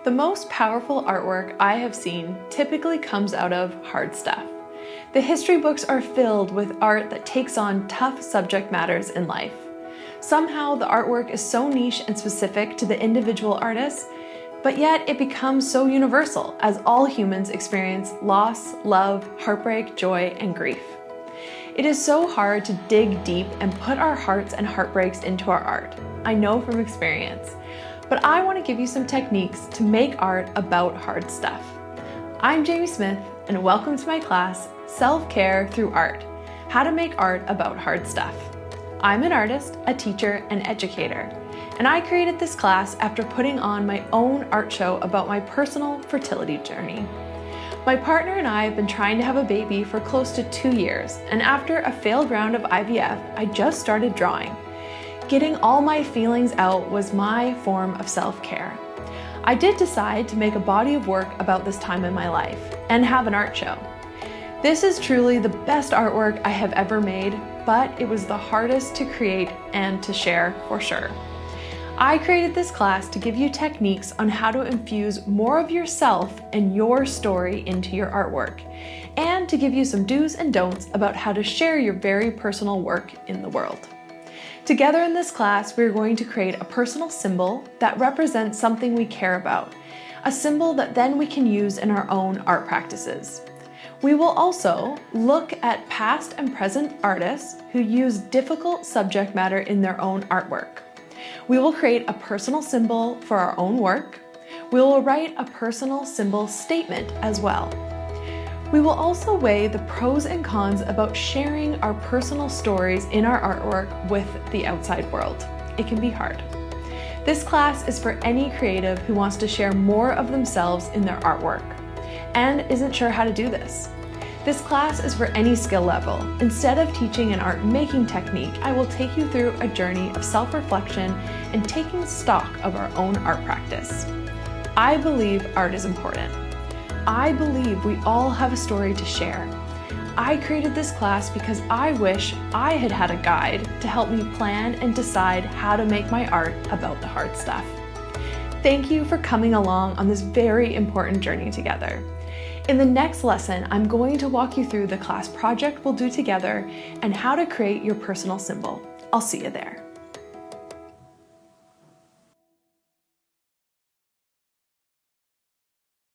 The most powerful artwork I have seen typically comes out of hard stuff. The history books are filled with art that takes on tough subject matters in life. Somehow the artwork is so niche and specific to the individual artist, but yet it becomes so universal as all humans experience loss, love, heartbreak, joy, and grief. It is so hard to dig deep and put our hearts and heartbreaks into our art. I know from experience, but I want to give you some techniques to make art about hard stuff. I'm Jamie Smith, and welcome to my class, Self-Care Through Art, How to Make Art About Hard Stuff. I'm an artist, a teacher, and educator, and I created this class after putting on my own art show about my personal fertility journey. My partner and I have been trying to have a baby for close to 2 years, and after a failed round of IVF, I just started drawing. Getting all my feelings out was my form of self-care. I did decide to make a body of work about this time in my life and have an art show. This is truly the best artwork I have ever made, but it was the hardest to create and to share for sure. I created this class to give you techniques on how to infuse more of yourself and your story into your artwork, and to give you some do's and don'ts about how to share your very personal work in the world. Together in this class, we're going to create a personal symbol that represents something we care about, a symbol that then we can use in our own art practices. We will also look at past and present artists who use difficult subject matter in their own artwork. We will create a personal symbol for our own work. We will write a personal symbol statement as well. We will also weigh the pros and cons about sharing our personal stories in our artwork with the outside world. It can be hard. This class is for any creative who wants to share more of themselves in their artwork and isn't sure how to do this. This class is for any skill level. Instead of teaching an art making technique, I will take you through a journey of self-reflection and taking stock of our own art practice. I believe art is important. I believe we all have a story to share. I created this class because I wish I had had a guide to help me plan and decide how to make my art about the hard stuff. Thank you for coming along on this very important journey together. In the next lesson, I'm going to walk you through the class project we'll do together and how to create your personal symbol. I'll see you there.